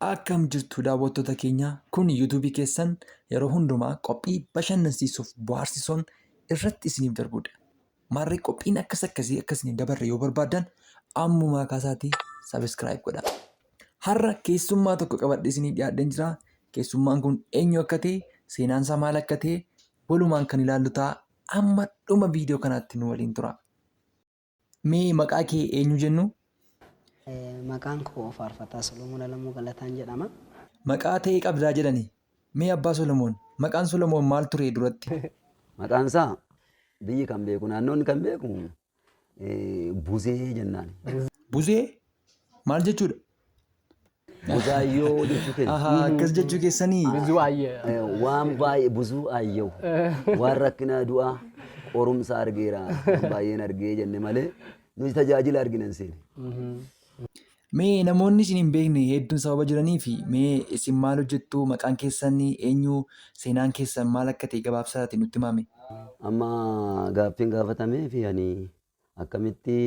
Akkam jirtu daawwattoota keenya kun yuutuubii keessan yeroo hundumaa qophii bashannansiisuuf bohaarsisoon irratti isiniif darbudha. Maarree qophiin akkasii akkasiniin dabarre yoo barbaaddan ammumaa kaasaatii sabiskiraayib godhaa. Har'a keessummaa tokko qabadhee isinii dhiyaadheen jira. Keessummaan kun eenyu akka ta'e seenaansaa maal akka ta'e walumaan kan ilaallu ta'a. Amma dhuma viidiyoo kanaatti nu waliin tura. Mee maqaa kee eenyu jennu? Maqaan koo Faarfataa Solomoon Alamuu Galataan jedhama. Maqaa ta'e qabdaa jedhani. Mee abbaa Solomoon maqaan Solomoon maal ture duratti? Maqaan isaa biyyi kan beeku naannoon kan beeku Buzee jennaan. Buzee maal jechuudha? Buzaayyoo jechuu keenya. Akkas jechuu keessanii. Waan baay'ee buzuu ayyoo waan rakkina du'aa qorumsa argeera baay'een argee jenne malee nuti tajaajila arginan seene. Mee namoonni isin hin beekne hedduun sababa jiranii fi mee isin maal hojjettu maqaan keessan eenyu seenaan keessan maal akka ta'e gabaabsaatti nutti himame. Amma gaaffiin gaafatamee fi ani akkamitti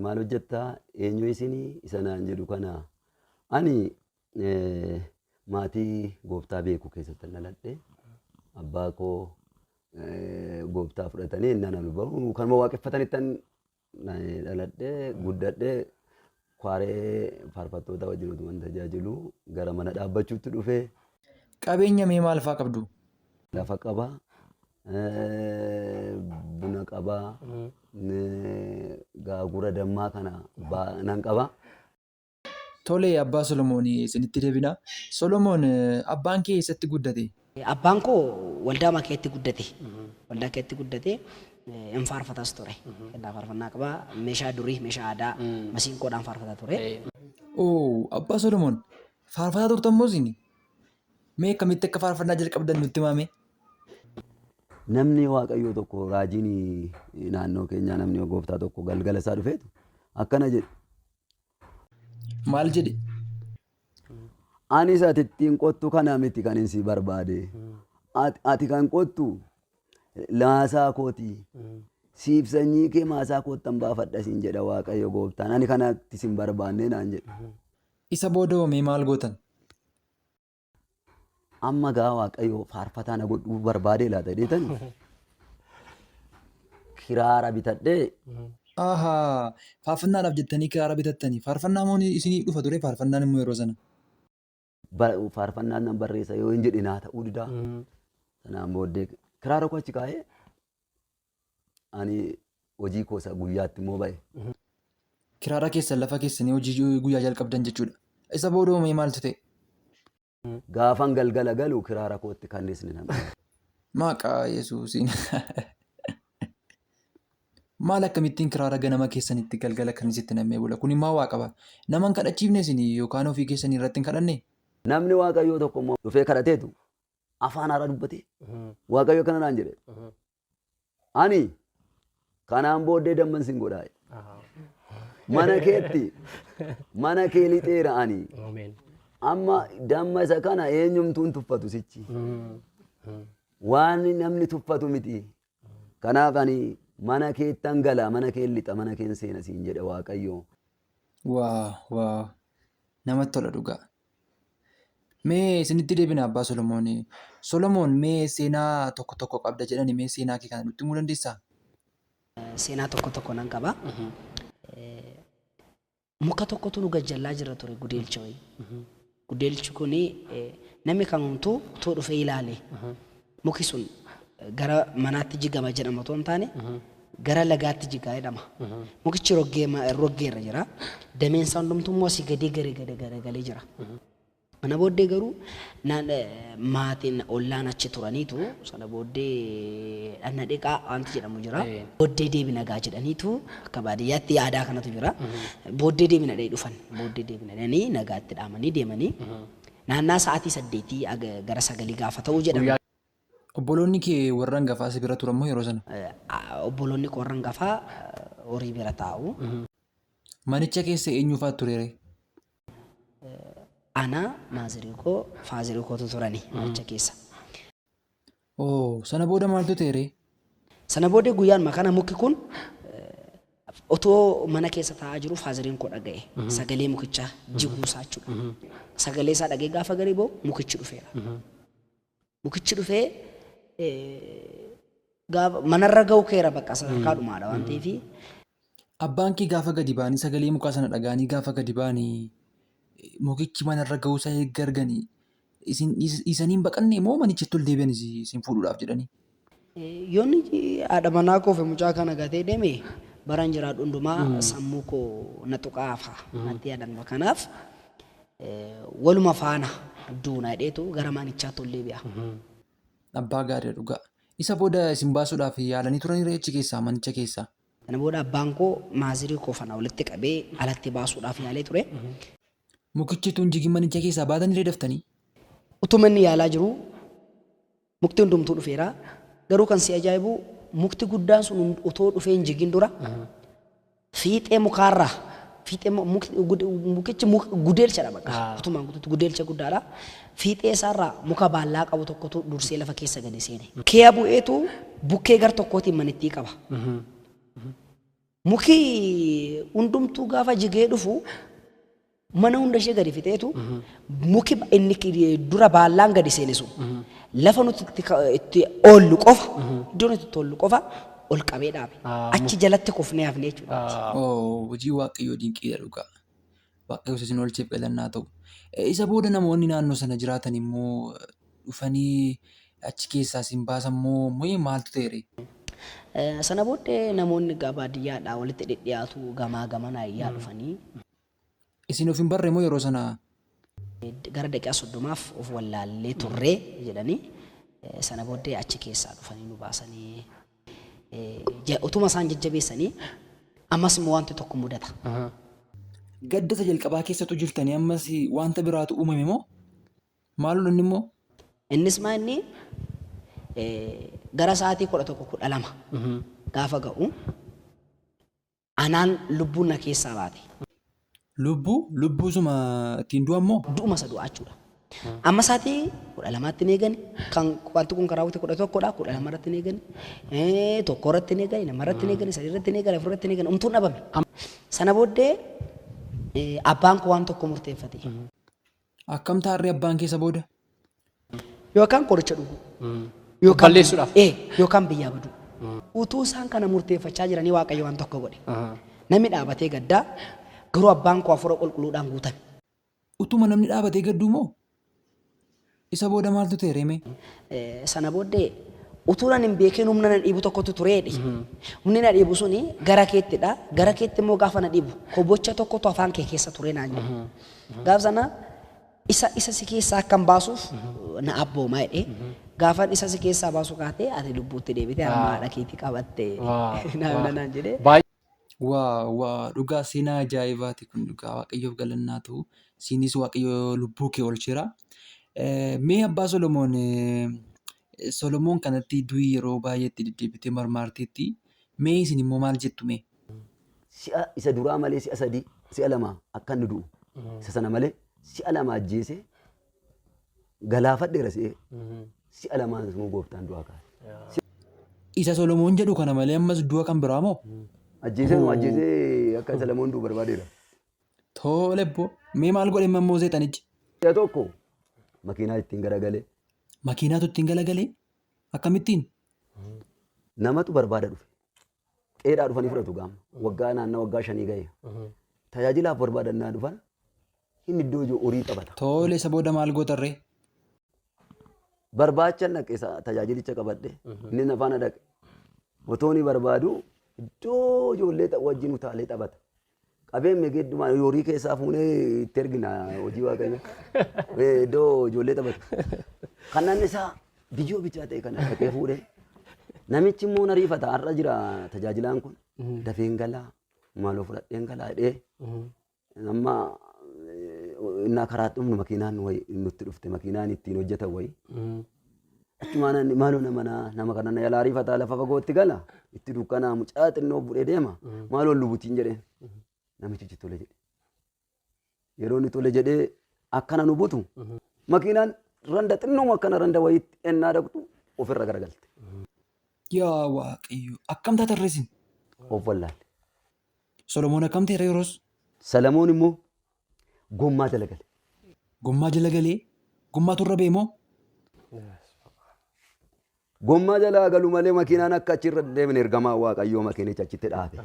maal hojjettaa eenyu isinii isa naan jedhu kana ani maatii gooftaa beeku keessatti dhaladhe abbaa koo gooftaa fudhatanii innaan alu kanuma waaqeffatanittan dhaladhe guddadhe kwaaree faarfattoota wajjin utuman tajaajilu gara mana dhaabbachuutti dhufe. Qabeenya mee maal fa'aa qabdu? Lafa qabaa, buna qabaa, gaagura dammaa kana nan qabaa. Tole abbaa Solomoon isinitti deebina. Solomoon abbaan kee eessatti guddate? Abbaan koo waldaa makeetti guddate. Waldaa keetti guddate hin faarfataas ture. Kennaa faarfannaa qabaa. Meeshaa durii, meeshaa aadaa masiinqoodhaan faarfataa ture. Oo abbaa Solomoon faarfataa turtan moo isin? Mee akkamitti akka faarfannaa jalqabdan nutti himame? Namni waaqayyoo tokko raajiin naannoo keenyaa namni gooftaa tokko galgala isaa dhufeetu akkana jedhe. Maal jedhe? Anis ati ittiin qottu kana miti kan inni si barbaade. Ati kan qottu laasaa kooti. Siif sanyii kee maasaa koottan baafadha siin jedha waaqayyo gooftaan. Ani kanatti sin barbaanne naan jedhe. Isa booda mee maal gootan? Amma gaa waaqayyo faarfataa na godhuu barbaade laata jedheetani. Kiraara bitadhee. Ahaa faarfannaadhaaf jettanii kiraara bitattanii faarfannaa moo isinii dhufa ture faarfannaan immoo yeroo sana? Faarfannaan nan barreessa yoo hin jedhe naa ta'uu didaa. Sanaan booddee kiraara koo achi kaa'ee ani hojii koosa guyyaatti immoo ba'e. Kiraara keessan lafa keessanii hojii guyyaa jalqabdan jechuudha. Isa booda mee maaltu ta'e? Gaafan galgala galu kiraara kootti kanneesni nama. Maqaa Yesuusiin. Maal akkamittiin kiraara ganama keessanitti galgala kan isitti nam'ee bula? Kun immoo waa qaba. Nama hin kadhachiifne isin yookaan ofii keessanii irratti hin kadhanne? Namni waaqayyoo tokko immoo dhufee kadhateetu afaan haaraa dubbate. Waaqayyo kana naan jedhe. Ani kanaan booddee damman sin godhaa. Mana kee lixeera ani. Amma damma isa kana eenyumtuun tuffatu sichi. Waan namni tuffatu miti. Kanaaf ani mana keettan gala mana kee lixa mana keen seena siin jedhe waaqayyo. Waa namatti tola dhugaa. Mee isinitti deebina abbaa Solomoon. Solomoon mee seenaa tokko tokko qabda jedhani mee seenaa kee kana nutti himuu dandeessaa? Seenaa tokko nan qaba. Muka tokkotu nu gajjallaa jira ture gudeelcha wayii. Gudeelchi kuni namni kamumtuu utuu dhufee ilaale. Muki sun gara manaatti jigama jedhama otoo hin taane gara lagaatti jigaa jedhama. Mukichi roggeerra jira. Dameen isaa hundumtuu immoo asii gadee galee jira. Kana booddee garuu maatiin ollaan achi turaniitu sana booddee dhanna dhiqaa wanti jedhamu jira. Booddee deebina gaa jedhaniitu akka baadiyyaatti yaadaa kanatu jira. Booddee deebina dhee dhufan. Booddee deebina dhanii nagaatti dhaamanii deemanii naannaa sa'aatii 8 gara 9 gaafa ta'uu jedhama. Obboloonni kee warra hangafaa si bira turan moo yeroo sana? Obboloonni koo warra hangafaa horii bira taa'u. Manicha keessa eenyu fa'aa ture? Ana maazirii koo faazirii kootu turani manicha keessa. Sana booda maaltu ta'e? Sana booda guyyaan makana muki kun otoo mana keessa taa'aa jiru faaziriin koo dhaga'e sagalee mukichaa jiguusaa jechuudha. Sagalee isaa dhagee gaafa garii ba'u mukichi dhufeera. Mukichi dhufee gaafa manarra ga'u keera bakka sadarkaa dhumaadha waan ta'eef. Abbaan kee gaafa gadi ba'anii sagalee mukaa sana dhaga'anii gaafa gadi ba'anii mukichi manarra ga'uusaa eegga arganii isaniin baqannee moo manichatti ol deebi'an isin fuudhuudhaaf jedhanii? Yoonni haadha manaa koo fi mucaa kana gatee deeme baran jiraadhu hundumaa sammuu koo na tuqaafa natti yaadannu kanaaf waluma faana duuna hidheetu gara manichaatti ol deebi'a. Abbaa gaarii dhugaa. Isa booda isin baasuudhaaf yaalanii turanii achi keessaa manicha keessaa. Kana booda abbaan koo maazirii koo fana walitti qabee alatti baasuudhaaf yaalee ture. Mukichi tun jigin manicha keessaa baatanii daftanii. Utuma inni yaalaa jiru mukti hundumtuu dhufeera. Garuu kan si ajaa'ibu mukti guddaan sun utoo dhufee hin jigin dura fiixee mukaarraa fiixee mukichi gudeelchadha bakka utumaan guutuutti gudeelcha guddaadha. Fiixee isaarraa muka baallaa qabu tokkotu dursee lafa keessa gadi seene. Kee bu'eetu bukkee gar tokkootiin manittii qaba. Muki hundumtuu gaafa jigee dhufu mana hunda ishee gadi fixeetu muki inni dura baallaan gadi seene sun lafa nuti itti oollu qofa iddoo nuti itti oollu qofa ol qabee dhaabe achi jalatti kufnee hafnee jechuudha. Hojii waaqayyoo dinqiidha dhugaa. Waaqayyoo isin oolcheef galannaa ta'u. Isa booda namoonni naannoo sana jiraatan immoo dhufanii achi keessaa isin baasan moo maaltu ta'eere? Sana booddee namoonni baadiyyaadhaa walitti dhidhiyaatu gamaa gamanaa iyyaa dhufanii. Isin of hin barre moo yeroo sana? Gara daqiiqaa 30 of wallaallee turree jedhanii sana booddee achi keessaa dhufanii nu baasanii utuma isaan jajjabeessanii ammas immoo wanti tokko mudata. Gaddata jalqabaa keessattuu jirtanii ammas wanta biraatu uumame moo? Maaloo inni immoo? Innis maa inni gara sa'aatii 11:12 gaafa ga'u anaan lubbuun na keessaa baate. Lubbuu suma ittiin du'an moo? Du'uma isa du'aa jechuudha. Amma sa'aatii 12tti ni eegani kan wanti kun karaa 11dha 12 irratti ni eegani tokko irratti ni eegani lama irratti ni eegani sadii irratti ni eegani afur irratti ni eegani umtuun dhabame. Sana booddee abbaan koo waan tokko murteeffate. Akkam taarree abbaan keessa booda? Yookaan qoricha dhugu. Yookaan balleessuudhaaf. Yookaan biyyaa badu. Utuu isaan kana murteeffachaa jiranii waaqayyo waan tokko godhe. Namni dhaabatee gaddaa garuu abbaan koo hafuura qulqulluudhaan guutan. Utuma namni dhaabatee gadduu moo? Isa booda maaltu ta'e reeme? Sana booddee utuu nan hin beekin humna na dhiibu tokkotu tureedhe. Humni na dhiibu suni gara keettidha. Gara keetti immoo gaafa na dhiibu kobocha tokkotu afaan kee keessa ture naan jedhe. Gaaf sana isa si keessaa akkan baasuuf na abboomaa jedhee gaafan isa si keessaa baasu kaatee ati lubbuutti deebitee amma haadha keetii qabattee naan jedhee. Waa dhugaa seenaa ajaa'ibaati kun dhugaa waaqayyoof galannaa ta'u siinis waaqayyoo lubbuu kee oolcheera. Mee abbaa Solomoon kanatti du'i yeroo baay'eetti deddeebitee marmaarteetti mee isin immoo maal jettu mee? Si'a isa duraa malee si'a sadii si'a lama akka inni du'u isa sana malee si'a lama ajjeese galaafadheera si'a lamaan sun gooftaan du'aa kaase. Isa Solomoon jedhu kana malee ammas du'a kan biraa moo? Ajjeesee akka Solomoon du'u barbaadeera. Tole boo mee maal godhe immoo seexanichi? Si'a tokko makiinaa ittiin garagalee. Makiinaatu ittiin galagalee? Akkamittiin? Namatu barbaada dhufe. Dheeraa dhufanii fudhatu gaama. Waggaa naannoo waggaa 5 ga'e. Tajaajilaaf barbaadannaa dhufan inni iddoo horii qabata. Tole isa booda maal gootarree? Barbaacha dhaqe tajaajilicha qabadhe. Inni na faana dhaqe. Otoo ni barbaadu iddoo ijoollee wajjin utaalee taphata. Qabeenya geeddumaa horii keessaa fuunee itti ergina hojii waaqayyo. Iddoo ijoollee taphatu. Kanaan isaa biyyoo bichaa ta'e kana dhaqee fuudhee. Namichi immoo na riifata har'a jira tajaajilaan kun. Dafeen galaa maaloo fudhadheen galaa dhee. Amma innaa karaa dhumnu makiinaan nutti dhufte makiinaan ittiin hojjetan wayi. Achumaan maaloo nama kana yaalaa riifataa lafa fagootti gala. Itti dukkanaa mucaa xinnoo bu'ee deema. Maaloo lubutiin jedheen. Namichi tole jedhe. Yeroo inni tole jedhee akkana nu butu makiinaan randa xinnoo akkana randa wayiitti ennaa dhaqxu ofirra garagalte. Yaa waaqayyo akkam taatarreesin? Of wallaalle. Solomoon akkam ta'e yeroos Salamoon immoo gommaa jala gale. gommaa jala galee gommaatu irra beemoo Gommaa jala galu malee makiinaan akka achirra deemin ergamaa waaqayyoo makiinicha achitti dhaabe.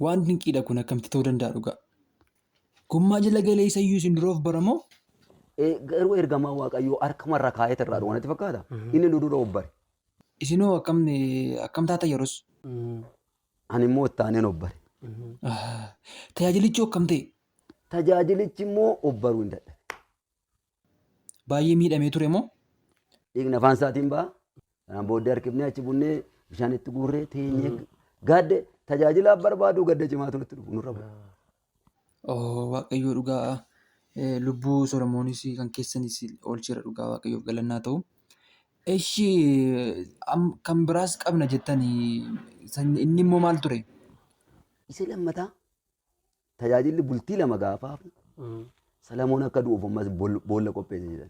waan dinqiidha kun akkamitti ta'uu danda'a dhugaa. Gommaa jala galee isayyuu isin duroof baramoo Garuu ergamaa waaqayyoo harkamarra kaayet irraa dhuunfatti fakkaata. Inni nu dura obbare. isinoo akkam taata yeroos. Ani immoo ittaaneen obbare. Tajaajilichi akkam ta'e Tajaajilichi immoo obbaruu hin dadhabe. baay'ee miidhamee ture moo Dhiigni afaan isaatiin ba'a. Kanaan booddee harkifnee achi bunnee bishaan itti guurree teenyee gaadde tajaajilaaf barbaadu gadda cimaatu nutti dhufu nurra bu'a. waaqayyoo dhugaa lubbuu Solomoonis kan keessanis oolcheera dhugaa waaqayyoof galannaa ta'u. Eshi kan biraas qabna jettanii inni immoo maal ture? Isa lammataa tajaajilli bultii lama gaafaaf Salamoon akka du'uuf ammas boolla qopheesse jedhan.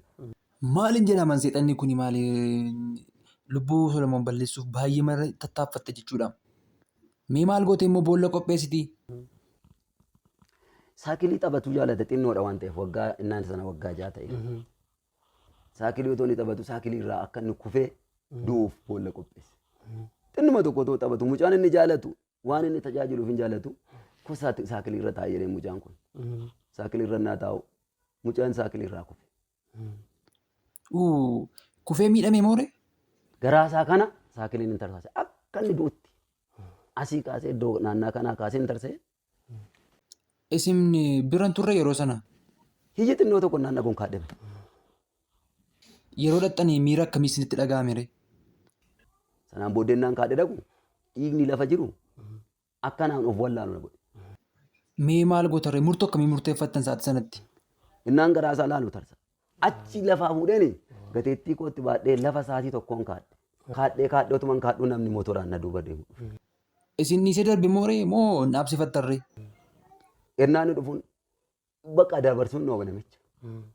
Maaliin jedhaman seexanni kun maali lubbuu Solomoon balleessuuf baay'ee mara tattaaffatte jechuudha. Mee maal goote immoo boolla qopheessiti? Saakilii taphatu jaalata xinnoodha waan ta'eef waggaa innaan sana waggaa 6 ta'e. Saakilii otoo inni taphatu saakilii irraa akka inni kufee du'uuf boolla qopheesse. Xinnuma tokko otoo taphatu mucaan inni jaalatu waan inni tajaajiluuf hin jaalatu kusaatti saakilii irra taa'ee jedhee mucaan kun. Saakilii irra naa taa'u mucaan saakilii irraa kufe. Kufee miidhame moore? Garaasaa kana saakiliin hin tarsaase akka inni du'utti asii kaasee iddoo naannaa kanaa kaasee hin tarsee. Isin biran turre yeroo sana? Hiyyi xinnoo tokko naannaa kun kaadhame. Yeroo dhaxxanii miira akkamii isinitti dhaga'ame ree? Sanaan booddeenaan kaadhe dhaqu dhiigni lafa jiru akkanaan of wallaalu na godhe. Mee maal gootarree murtoo akkamii murteeffattan sa'aatii sanatti? Innaan garaasaa laalu tarsa. Achi lafaa fuudheen gateettii kootti baadhee lafa sa'aatii tokkoon kaadhe. Kaadhee otuman kaadhuu namni motoraan na duuba deemu. Isin dhiisee darbe mooree moo dhaabsifattarree? Ennaan dhufuun bakka dabarsuun dhooba namicha.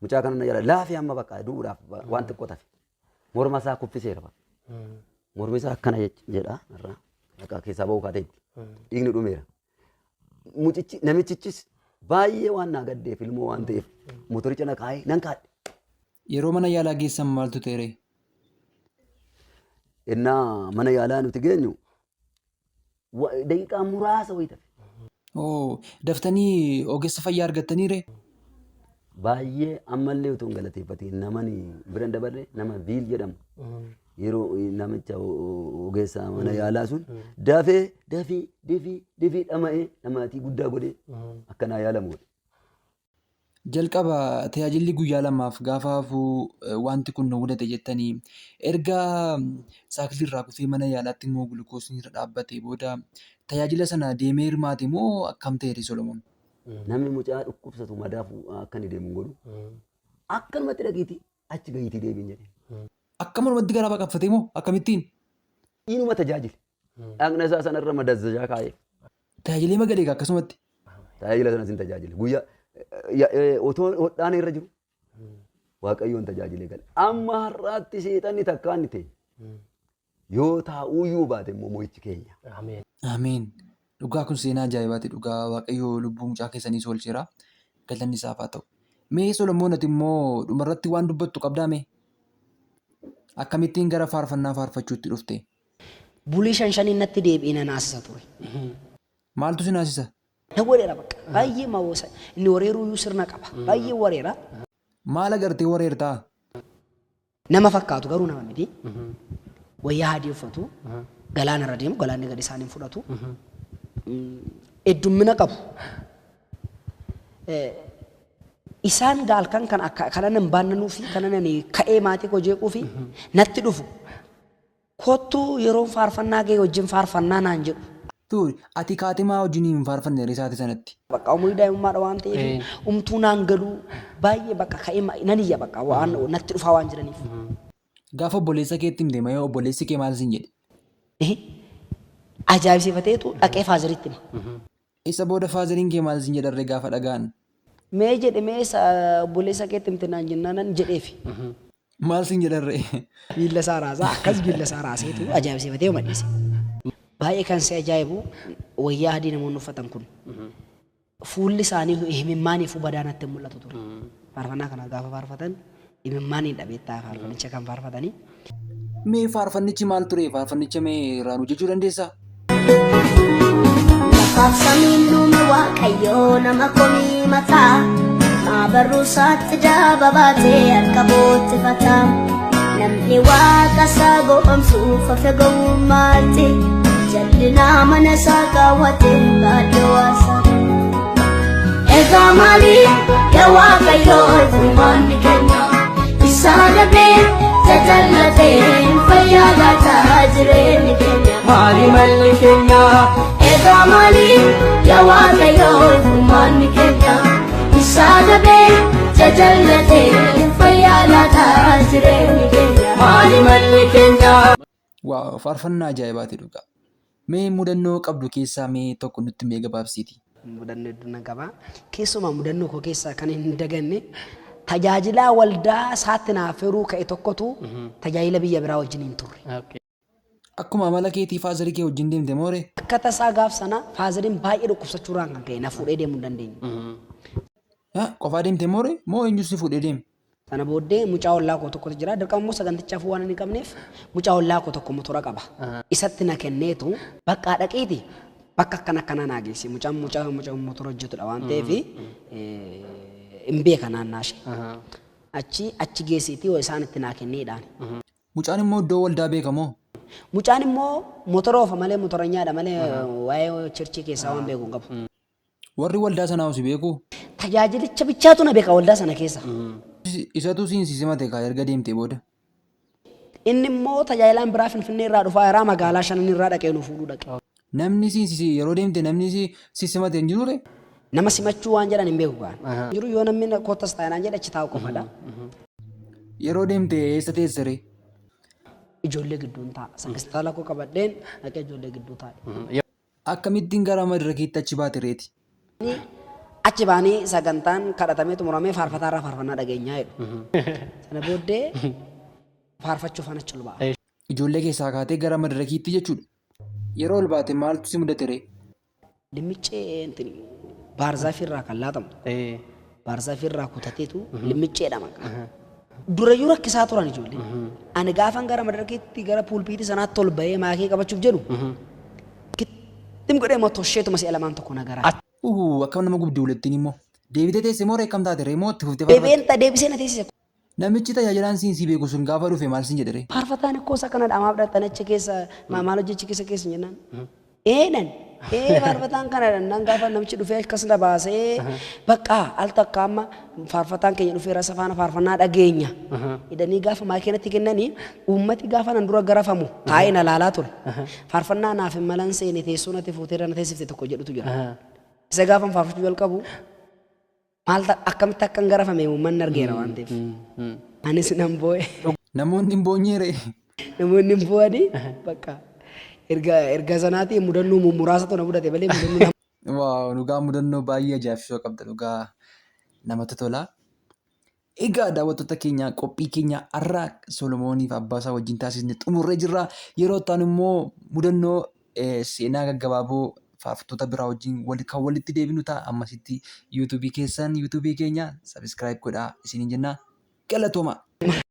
Mucaa kana na jala laafee amma bakka duudhaaf waan xiqqoo tafe. Morma isaa kuffiseera bakka. Mormi isaa akkana jedha irraa bakka keessaa ba'uu kaateetti. Dhiigni dhumeera. Mucichi namichichis baay'ee waan naa gaddeef ilmoo waan ta'eef motoricha na kaa'ee nan kaadhe. Yeroo mana yaalaa geessan maaltu ta'e? Ennaa mana yaalaa nuti geenyu daqiiqaa muraasa wayii tafe. Daftanii ogeessa fayyaa argattaniire? Baay'ee ammallee utuu hin galateeffatiin namani bira dabarre nama Viil jedhamu yeroo namicha ogeessa mana yaalaa sun dafii dhama'ee namaatii guddaa godhee akkanaa yaalamu godhe. Jalqaba tajaajilli guyyaa lamaaf gaafa hafuu wanti kun nu mudate jettanii erga saakilii irraa kufee mana yaalaatti immoo gulukoosni irra dhaabbate booda tajaajila sana deemee hirmaate moo akkam ta'e Solomoon? Namni mucaa dhukkubsatu madaafu akka inni deemu godhu akkanumatti dhaqiitii achi gahiitii deebiin jedhee. Akkamanumatti garaa baqaffatee moo akkamittiin? Inuma tajaajile. Dhaqna isaa sanarra madazzajaa kaa'ee. Tajaajilee magalee akkasumatti? Tajaajila sanas hin tajaajile. Guyyaa otoo hodhaan irra jiru waaqayyoon tajaajilee gale. Amma har'aatti seexanni takkaan ni ta'e. Yoo taa'uyyuu baate immoo mo'ichi keenya. Ameen. Dhugaa kun seenaa ajaa'ibaati. Dhugaa waaqayyoo lubbuu mucaa keessanii oolcheera. Galanni isaaf haa ta'u. Mee Solomoon ati immoo dhumarratti waan dubbattu qabdaa mee? Akkamittiin gara faarfannaa faarfachuutti dhufte? Bulii 5 natti deebi'ee na naasisa ture. Maaltu si naasisa? Na wareera bakka baay'ee mawoosa inni wareeruu sirna qaba baay'ee wareera. Maal agartee wareertaa? Nama fakkaatu garuu nama miti. Wayyaa adii uffatu galaana irra deemu galaanni gadi isaaniin fudhatu. Heddummina qabu. Isaan gaalkan kan akka kanan hin baannanuu fi kanan ka'ee maatii koo jeequu fi natti dhufu. Kottuu yeroo faarfannaa ga'e wajjin faarfannaa naan jedhu. Ati kaatimaa wajjin hin faarfanne risaati sanatti. Bakka umurii daa'imummaadha waan ta'eef umtuu naan galuu baay'ee bakka ka'ee nan iyya bakka waan natti dhufaa waan jiraniif. Gaafa obboleessa keetti himte mayoo obboleessi kee maal siin jedhe? Ajaa'ibsiifateetu dhaqee faaziritti hima. Isa booda faaziriin kee maal siin jedharree gaafa dhaga'an? Mee jedhe mee obboleessa keetti himte naan jennaanan jedheefi. Maal siin jedharree? Biilla isaa raasaa akkas biilla isaa raaseetu ajaa'ibsiifatee madhiise. baay'ee kan si ajaa'ibu wayyaa adii namoonni uffatan kun fuulli isaanii himimmaaniif badaanatti mul'atu ture. Faarfannaa kana gaafa faarfatan himimmaaniin dhabeettaa faarfannicha kan faarfatanii. Mee faarfannichi maal ture? Faarfannicha mee raanuu jechuu dandeessaa? Lafaaf samiin uume Waaqayyoo nama komii mataa barruusaatti daaba baatee harka boottifata. Namni Waaqa isaa goomsuuf hafe gowwummaatti jal'inaa mana isaa kaawwatee baaduu waasaa. Egaa maaliif yaa Waaqayyoo furmaanni keenya isaa dhabee jajjallatee fayyaa laataa jireenyi keenya. Maali malli keenya Egaa maaliif yaa Waaqayyoo furmaanni keenya isaa dhabee jajjallatee fayyaa laataa jireenyi keenya. maali malli keenya. Waaw, faarfannaa ajaa'ibaati dhugaa. Mee mudannoo qabdu keessaa mee tokko nutti mee gabaabsiiti. Mudannoo hedduu nan qaba. Keessumaa mudannoo koo keessaa kan hin daganne tajaajilaa waldaa isaatti naaf firuu ka'e tokkotu tajaajila biyya biraa wajjin hin turre. Akkuma amala keetii faazarii kee wajjin deemte moore? Akka tasaa gaaf sana faazariin baay'ee dhukkubsachuudhaan kan ka'e na fuudhee deemuu hin dandeenye. Qofaa deemte moore moo eenyus si fuudhee deeme? Sana booddee mucaa ollaa koo tokkotu jira. Dirqama immoo sagantichaaf waan hin qabneef mucaa ollaa koo tokko motora qaba. Isatti na kenneetu bakka dhaqiiti bakka akkana naa geessi. Mucaan motora hojjetudha waan ta'eef hin beeka naannaa ishee. Achi geessiitii yoo isaan itti naa kenneedhaan. Mucaan immoo iddoo waldaa beekamoo? Mucaan immoo motora oofa malee motoranyaadha malee waa'ee chirchii keessaa waan beeku hin qabu. Warri waldaa sanaa si beeku? Tajaajilicha bichaatu na beeka waldaa sana keessa. Isatu siin simate kaa erga deemtee booda? Inni immoo tajaajilaan biraa Finfinnee irraa dhufaa irraa magaalaa shanan irraa dhaqee nu fuudhuu dhaqe. Namni yeroo deemte namni si simate hin jirure? Nama simachuu waan jedhan hin beeku kaan. Jiru yoo namni kottas taa'inaan jedha achi taa'u qofadha. Yeroo deemte eessa teessere? Ijoollee gidduun taa'a. Sagantaa lakkoo qabadheen dhaqee ijoollee gidduu taa'e. Akkamittiin gara madirakiitti achi baate reeti? Achi baanii sagantaan kadhatamee xumuramee faarfataarraa faarfannaa dhageenyaa jedhu. Sana booddee faarfachuuf ana achi ol ba'a. Ijoollee keessaa kaatee gara madirakiitti jechuudha. Yeroo ol baate maaltu si mudate ree? Limmichee baarzaafii irraa kan laatamu. Baarzaafii irraa kutateetu limmicheedha maqaa. Durayyuu rakkisaa turan ijoollee. Ani gaafan gara madirakiitti gara puulpiitii sanaatti ol ba'ee maakii qabachuuf jedhu. Kittim godhee mootosheetuma si'a lamaan tokko nagaraa. Akkam nama gubdii ulettiin immoo. Deebitee teessee moo reekkam taate ree moo itti fuftee faarfatte? Deebisee na teessise. Namichi tajaajilaan si beeku sun gaafa dhufe maal sin jedhe ree? Faarfataan akkoo isa kana dhamaaf dhattana achi keessa maal hojjechi keessa jennaan. Eenan faarfataan kana dhannaan gaafa namichi dhufee akkas na baasee bakka al takka amma faarfataan keenya dhufee rasa faana faarfannaa dhageenya. Hidhanii gaafa maakiinatti kennanii uummati gaafa nan dura garafamu taa'ee na laalaa ture. Faarfannaa naaf hin malan seene teessoo natti fuutee na teessifte tokko jedhutu jira. Isa gaafa faarfachuu jalqabu maal akkamitti akkan garafame uummanni argeera waan ta'eef. Anis nan boo'e. Namoonni hin boonyeere. Namoonni hin boo'anii bakka erga sanaatii mudannoo muraasatu na mudate malee mudannoo. Waaw, dhugaa mudannoo baay'ee ajaa'ibsiisoo qabda dhugaa namatti tola. Egaa daawwattoota keenya qophii keenya har'a Solomooniif Abbaasaa wajjin taasisne xumurree jirra. Yeroo ta'an immoo mudannoo seenaa gaggabaaboo faarfattoota biraa wajjin kan walitti deebinu ta'a. Ammasitti yuutuubii keenya sabiskiraayib godhaa isiniin jenna. Galatooma.